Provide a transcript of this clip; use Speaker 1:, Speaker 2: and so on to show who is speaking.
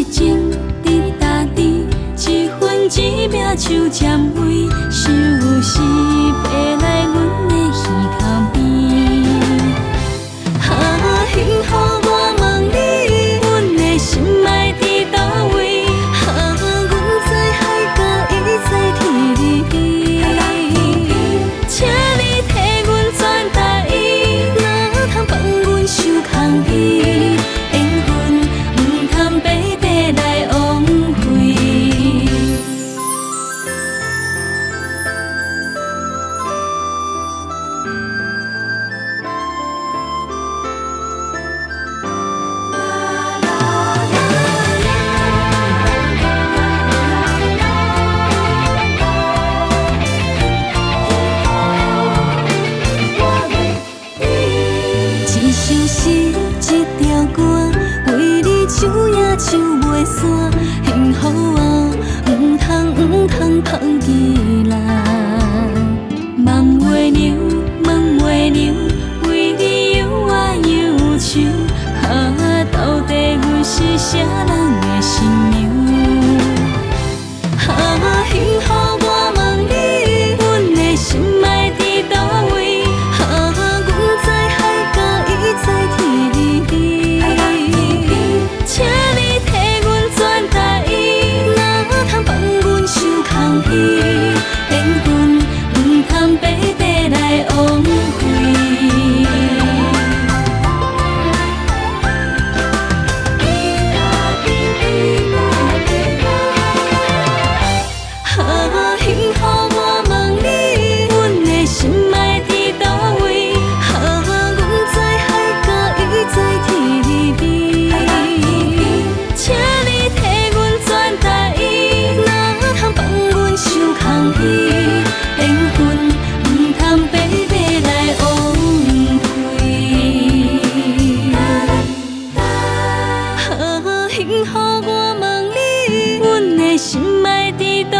Speaker 1: 情滴答滴，一分一秒就占位，是有时爬来阮的耳口边。幸福我问你，阮的心爱伫倒位？阮知海角已在天里边，请你替阮转达意，哪通放阮受空虚，缘分毋通白白来枉费。一首诗，一条歌，为你唱也唱袂煞。幸福啊，毋通放弃啦。梦话娘，问话娘，为你又爱又愁。到底阮是啥人的新娘？幸福我问你，阮的心爱伫倒位？阮知海角已在天里边，请你替阮转达意，哪通放阮受空虚，缘分毋通白白来枉费。幸福我问你，阮的心爱伫倒位？阮知海角已在天里边，请你替阮转达意，哪通放阮受空虚，缘分毋通白白来枉费。幸福我问你，阮的心爱伫倒